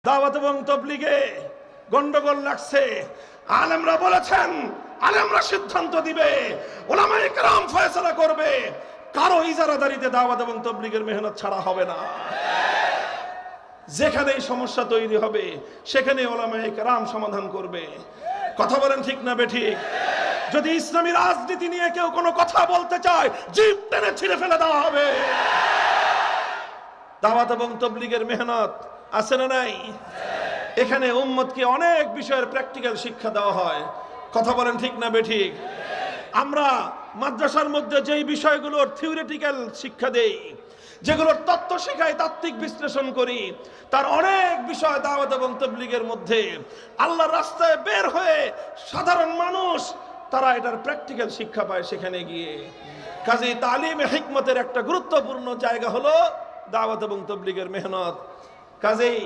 দাওয়াত এবং তাবলীগে গন্ডগোল লাগছে। আলেমরা বলেছেন, আলেমরা সিদ্ধান্ত দিবে, উলামায়ে কেরাম ফয়সালা করবে। কারো ইজারাদারিতে দাওয়াত এবং তাবলীগের মেহনত ছাড়া হবে না। যেখানেই সমস্যা তৈরি হবে সেখানে উলামায়ে কেরাম সমাধান করবে। কথা বলেন ঠিক না বেঠিক? যদি ইসলামী রাজনীতি নিয়ে কেউ কোনো কথা বলতে চায়, জিভ টেনে ছিঁড়ে ফেলে দেওয়া হবে। দাওয়াত এবং তাবলীগের মেহনত আছে না নাই? এখানে উম্মতকে অনেক বিষয়ের প্র্যাকটিক্যাল শিক্ষা দেওয়া হয়। কথা বলেন ঠিক না বেঠিক? আমরা মাদ্রাসার মধ্যে যেই বিষয়গুলোর থিওরিটিক্যাল শিক্ষা দেই, যেগুলোর তত্ত্ব শেখাই, তাত্ত্বিক বিশ্লেষণ করি, তার অনেক বিষয় দাওয়াত এবং তাবলীগের মধ্যে। আল্লাহর রাস্তায় বের হয়ে সাধারণ মানুষ তারা এটার প্র্যাকটিক্যাল শিক্ষা পায় সেখানে গিয়ে। কাজেই তালিমে হিকমতের একটা গুরুত্বপূর্ণ জায়গা হলো দাওয়াত এবং তাবলীগের মেহনত। কাজেই